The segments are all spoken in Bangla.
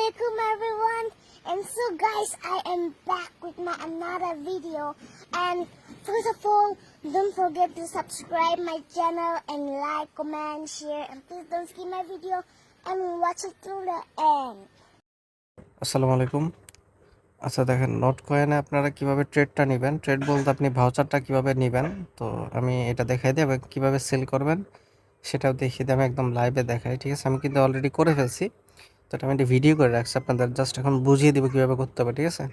Assalamualaikum everyone, and so guys, I am back with my another video. And first of all, don't forget to subscribe my channel and like, comment, share, and please don't skip my video and watch it till the end. আসসালামু আলাইকুম। আচ্ছা দেখেন, নোট কয়েনে আপনারা কিভাবে ট্রেডটা নেবেন, ট্রেড বলতে আপনি ভাউচারটা কিভাবে নেবেন, তো আমি এটা দেখাই দিই এবং কীভাবে সেল করবেন সেটাও দেখিয়ে দিই। আমি একদম লাইভে দেখাই, ঠিক আছে? আমি কিন্তু অলরেডি করে ফেলছি, তো এটা আমি একটা ভিডিও করে রাখছি, আপনাদের জাস্ট এখন বুঝিয়ে দেবো কীভাবে করতে হবে, ঠিক আছে?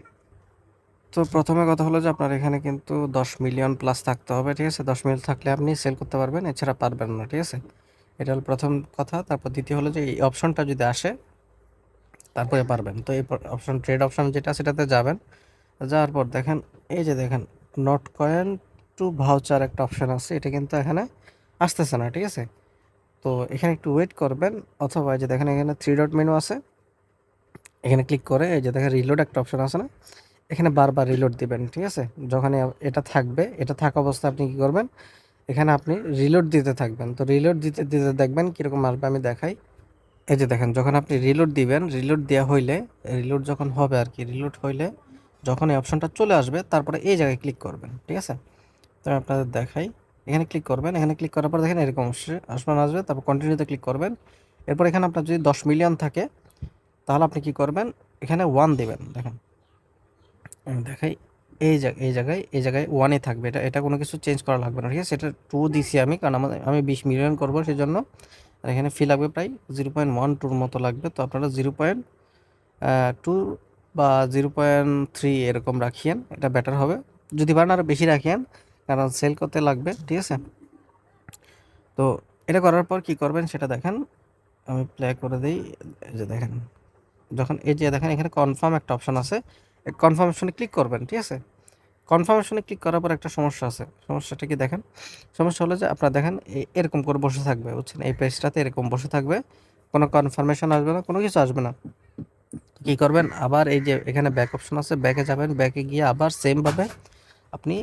তো প্রথমে কথা হলো যে আপনার এখানে কিন্তু 10 মিলিয়ন প্লাস থাকতে হবে, ঠিক আছে? 10 মিলিয়ন থাকলে আপনি সেল করতে পারবেন, এছাড়া পারবেন না, ঠিক আছে? এটা হলো প্রথম কথা। তারপর দ্বিতীয় হলো যে এই অপশনটা যদি আসে তারপরে পারবেন। তো এই অপশন, ট্রেড অপশন যেটা, সেটাতে যাবেন। যাওয়ার পর দেখেন, এই যে দেখেন নট কয়েন টু ভাউচার একটা অপশন আছে, এটা কিন্তু এখানে আসতেছে না, ঠিক আছে? তো এখানে একটু ওয়েট করবেন, অথবা এই যে দেখেন এখানে 3 ডট মেনু আছে, এখানে ক্লিক করে এই যে দেখেন রিলোড একটা অপশন আছে না, এখানে বারবার রিলোড দিবেন, ঠিক আছে? যখন এটা থাকবে, এটা থাকা অবস্থায় আপনি কি করবেন, এখানে আপনি রিলোড দিতে থাকবেন। তো রিলোড দিতে দিতে দেখবেন কীরকম আসবে, আমি দেখাই। এই যে দেখেন, যখন আপনি রিলোড দিবেন, রিলোড দেওয়া হইলে, রিলোড যখন হবে আর কি, রিলোড হইলে যখন এই অপশনটা চলে আসবে, তারপরে এই জায়গায় ক্লিক করবেন, ঠিক আছে? তো আমি আপনাদের দেখাই। এখানে ক্লিক করবেন, এখানে ক্লিক করার পর দেখেন এরকম অপশন আসবে, তারপর কন্টিনিউতে ক্লিক করবেন। এরপর এখানে আপনার যদি 10 মিলিয়ন থাকে, তাহলে আপনি কি করবেন, এখানে 1 দিবেন। দেখেন আমি দেখাই, এই জায়গায় 1ই থাকবে, এটা কোনো কিছু চেঞ্জ করা লাগবে না, ঠিক আছে? এটা 2 দিছি আমি, কারণ আমি 20 মিলিয়ন করবো সেই জন্য। আর এখানে ফি লাগবে প্রায় 0.12 মতো লাগবে। তো আপনারা 0.2 বা 0.3 এরকম রাখিয়েন, এটা বেটার হবে। যদি পারেন আরও বেশি রাখিয়েন, কারণ সেল করতে লাগবে, ঠিক আছে? তো এটা করার পর কি করবেন সেটা দেখেন, আমি প্লে করে দিই। এই যে দেখেন, যখন এই যে দেখেন এখানে কনফার্ম একটা অপশন আছে, এই কনফার্মেশনে ক্লিক করবেন, ঠিক আছে? কনফার্মেশনে ক্লিক করার পর একটা সমস্যা আছে। সমস্যাটা কি দেখেন, সমস্যা হলো যে আপনারা দেখেন এরকম করে বসে থাকবে, বুঝছেন? এই পেজটাতে এরকম বসে থাকবে, কোনো কনফার্মেশন আসবে না, কোনো কিছু আসবে না। কী করবেন, আবার এই যে এখানে ব্যাক অপশন আছে, ব্যাকে যাবেন, ব্যাকে গিয়ে আবার সেমভাবে আপনি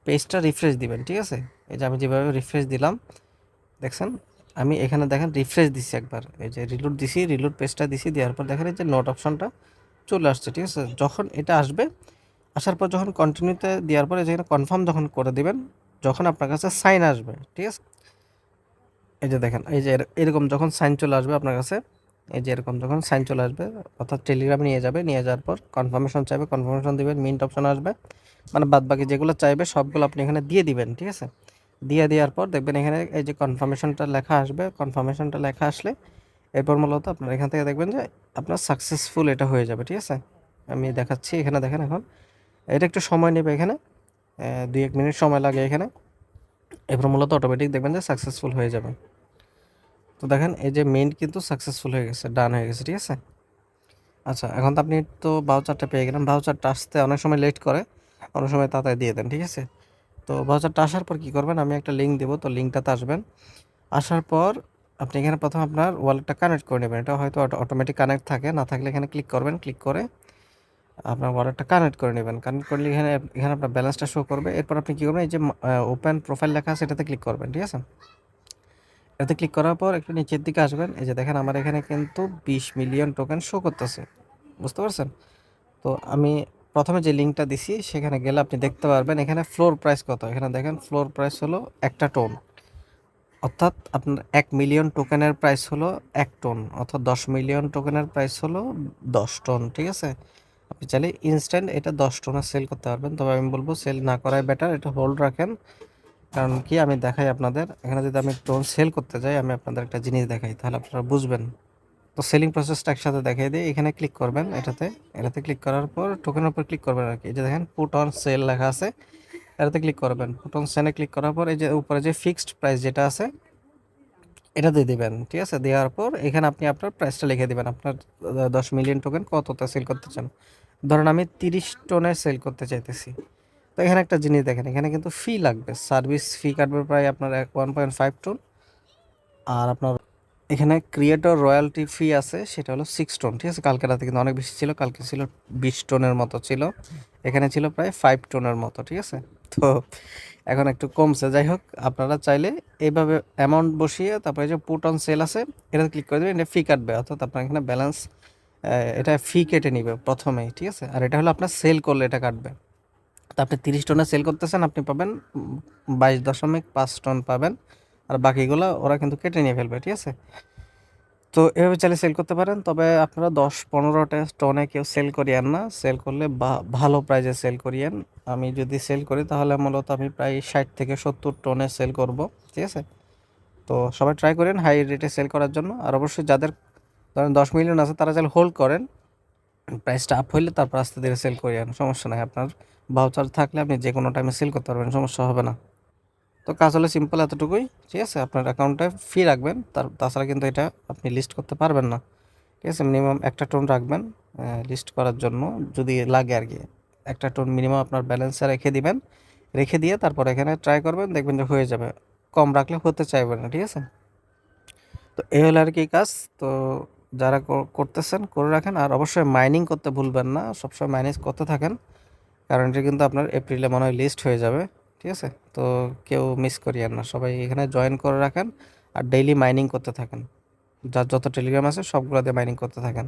পেজটা রিফ্রেশ দিবেন, ঠিক আছে? এই যে আমি যেভাবে রিফ্রেশ দিলাম, দেখছেন? আমি এখানে দেখেন রিফ্রেশ দিছি একবার, এই যে রিলোড দিছি, রিলোড পেজটা দিছি, দেওয়ার পর দেখেন এই যে নোট অপশনটা চলে আসছে, ঠিক আছে? যখন এটা আসবে, আসার পর যখন কন্টিনিউতে দেওয়ার পরে যেখানে কনফার্ম যখন করে দিবেন, যখন আপনার কাছে সাইন আসবে, ঠিক আছে? এই যে দেখেন, এই যে এরকম যখন সাইন চলে আসবে আপনার কাছে, এই যে এরকম যখন সাইন চলে আসবে, অর্থাৎ টেলিগ্রামে নিয়ে যাবে, নিয়ে যাওয়ার পর কনফার্মেশন চাইবে, কনফার্মেশন দিবেন, মিন্ট অপশন আসবে, মানে বাদ বাকি যেগুলো চাইবে সবগুলো আপনি এখানে দিয়ে দিবেন, ঠিক আছে? দিয়ে দেওয়ার পর দেখবেন এখানে এই যে কনফার্মেশনটা লেখা আসবে, কনফার্মেশনটা লেখা আসলে এরপর মূলত আপনার এখান থেকে দেখবেন যে আপনার সাকসেসফুল এটা হয়ে যাবে, ঠিক আছে? আমি দেখাচ্ছি, এখানে দেখেন এখন এটা একটু সময় নেবে, এখানে 2-1 মিনিট সময় লাগে এখানে। এরপর মূলত অটোমেটিক দেখবেন যে সাকসেসফুল হয়ে যাবে। তো দেখেন এই যে মেইন কিন্তু সাকসেসফুল হয়ে গেছে, ডান হয়ে গেছে, ঠিক আছে? আচ্ছা, এখন তো আপনি তো ভাউচারটা পেয়ে গেলেন। ভাউচারটা আসতে অনেক সময় লেট করে, অনেক সময় তাড়াতাড়ি দিয়ে দেন, ঠিক আছে? তো ভাউচারটা আসার পর কী করবেন, আমি একটা লিঙ্ক দেবো, তো লিঙ্কটাতে আসবেন। আসার পর আপনি এখানে প্রথম আপনার ওয়ালেটটা কানেক্ট করে নেবেন। এটা হয়তো অটোমেটিক কানেক্ট থাকে, না থাকলে এখানে ক্লিক করবেন, ক্লিক করে আপনার ওয়ালেটটা কানেক্ট করে নেবেন। কানেক্ট করলে এখানে এখানে আপনার ব্যালেন্সটা শো করবে। এরপর আপনি কী করবেন, এই যে ওপেন প্রোফাইল লেখা আছে, এটাতে ক্লিক করবেন, ঠিক আছে? এটাতে ক্লিক করার পর একটু নিচের দিকে আসবেন, এই যে দেখেন আমার এখানে কিন্তু 20 মিলিয়ন টোকেন শো করতেছে, বুঝতে পারছেন? তো আমি প্রথমে যে লিঙ্কটা দিছি সেখানে গেলে আপনি দেখতে পারবেন এখানে ফ্লোর প্রাইস কত। এখানে দেখেন ফ্লোর প্রাইস হলো একটা টোন, অর্থাৎ আপনার 1 মিলিয়ন টোকেনের প্রাইস হলো 1 টোন, অর্থাৎ 10 মিলিয়ন টোকেনের প্রাইস হলো 10 টোন, ঠিক আছে? আপনি চাইলে ইনস্ট্যান্ট এটা 10 টোনে সেল করতে পারবেন, তবে আমি বলবো সেল না করাই বেটার, এটা হোল্ড রাখেন। কারণ কি, আমি দেখাই আপনাদের, এখানে যদি আমি টোন সেল করতে যাই, আমি আপনাদের একটা জিনিস দেখাই, তাহলে আপনারা বুঝবেন। তো সেলিং প্রসেসটা একসাথে দেখাই দিই। এখানে ক্লিক করবেন, এটাতে ক্লিক করার পর টোকেনের উপর ক্লিক করবেন আর কি। এই যে দেখেন পুট অন সেল লেখা আছে, এটাতে ক্লিক করবেন। পুট অন সেলে ক্লিক করার পর এই যে উপরে যে ফিক্সড প্রাইস যেটা আছে এটা দিয়ে দিবেন, ঠিক আছে? দেওয়ার পর এখানে আপনি আপনার প্রাইসটা লিখে দিবেন, আপনার 10 মিলিয়ন টোকেন কততে সেল করতে চান। ধরুন আমি 30 টোনের সেল করতে চাইতেছি। তো এখানে একটা জিনিস দেখেন, এখানে কিন্তু ফি লাগবে, সার্ভিস ফি কাটবে প্রায় আপনার 1.5 টোন। আর আপনার এখানে ক্রিয়েটর রয়্যালটি ফি আছে, সেটা হলো 6 টোন, ঠিক আছে? কালকে রাতে কিন্তু অনেক বেশি ছিল, কালকে ছিল 20 টোনের মতো ছিল, এখানে ছিল প্রায় 5 টোনের মতো, ঠিক আছে? তো এখন একটু কমছে। যাই হোক, আপনারা চাইলে এইভাবে অ্যামাউন্ট বসিয়ে তারপরে যে পুট অন সেল আছে, এটাতে ক্লিক করে দেবেন, এটা ফি কাটবে, অর্থাৎ আপনার এখানে ব্যালেন্স এটা ফি কেটে নিবে প্রথমেই, ঠিক আছে। আর এটা হলো আপনার সেল করলে এটা কাটবে। তো আপনি 30 টনে সেল করতেছেন, আপনি পাবেন 22.5 টন পাবেন, আর বাকিগুলো ওরা কিন্তু কেটে নিয়ে ফেলবে, ঠিক আছে। তো এভাবে চাইলে সেল করতে পারেন, তবে আপনারা 10-15 টনে কেউ সেল করিয়েন না। সেল করলে ভালো প্রাইজে সেল করিয়েন। আমি যদি সেল করি তাহলে মূলত আমি প্রায় 60 থেকে 70 টনে সেল করব, ঠিক আছে। তো সবাই ট্রাই করেন হাই রেটে সেল করার জন্য। আর অবশ্যই যাদের ধরেন 10 মিলিয়ন আছে তারা চাইলে হোল্ড করেন, প্রাইসটা আপ হইলে তারপর আস্তে ধীরে সেল করিয়েন, সমস্যা নাই। আপনার ভাউচার থাকলে আপনি যে কোনো টাইমে সেল করতে পারবেন, সমস্যা হবে না। তো কাজ হলো সিম্পল এতটুকুই, ঠিক আছে। আপনার অ্যাকাউন্টে ফি রাখবেন, তাছাড়া কিন্তু এটা আপনি লিস্ট করতে পারবেন না, ঠিক আছে। মিনিমাম 1টা টোন রাখবেন লিস্ট করার জন্য, যদি লাগে আর কি। 1টা টোন মিনিমাম আপনার ব্যালেন্সে রেখে দিবেন, রেখে দিয়ে তারপর এখানে ট্রাই করবেন, দেখবেন যে হয়ে যাবে। কম রাখলে হতে চাইবেন না, ঠিক আছে। তো এই হলো আর কি কাজ। তো যারা করতেছেন করে রাখেন, আর অবশ্যই মাইনিং করতে ভুলবেন না, সবসময় মাইনিং করতে থাকেন, কারণ এটা কিন্তু আপনার এপ্রিলে মনে হয় লিস্ট হয়ে যাবে, ঠিক আছে। তো কেউ মিস করিয়েন না, সবাই এখানে জয়েন করে রাখেন আর ডেইলি মাইনিং করতে থাকেন। যার যত টেলিগ্রাম আছে সবগুলোতে মাইনিং করতে থাকেন।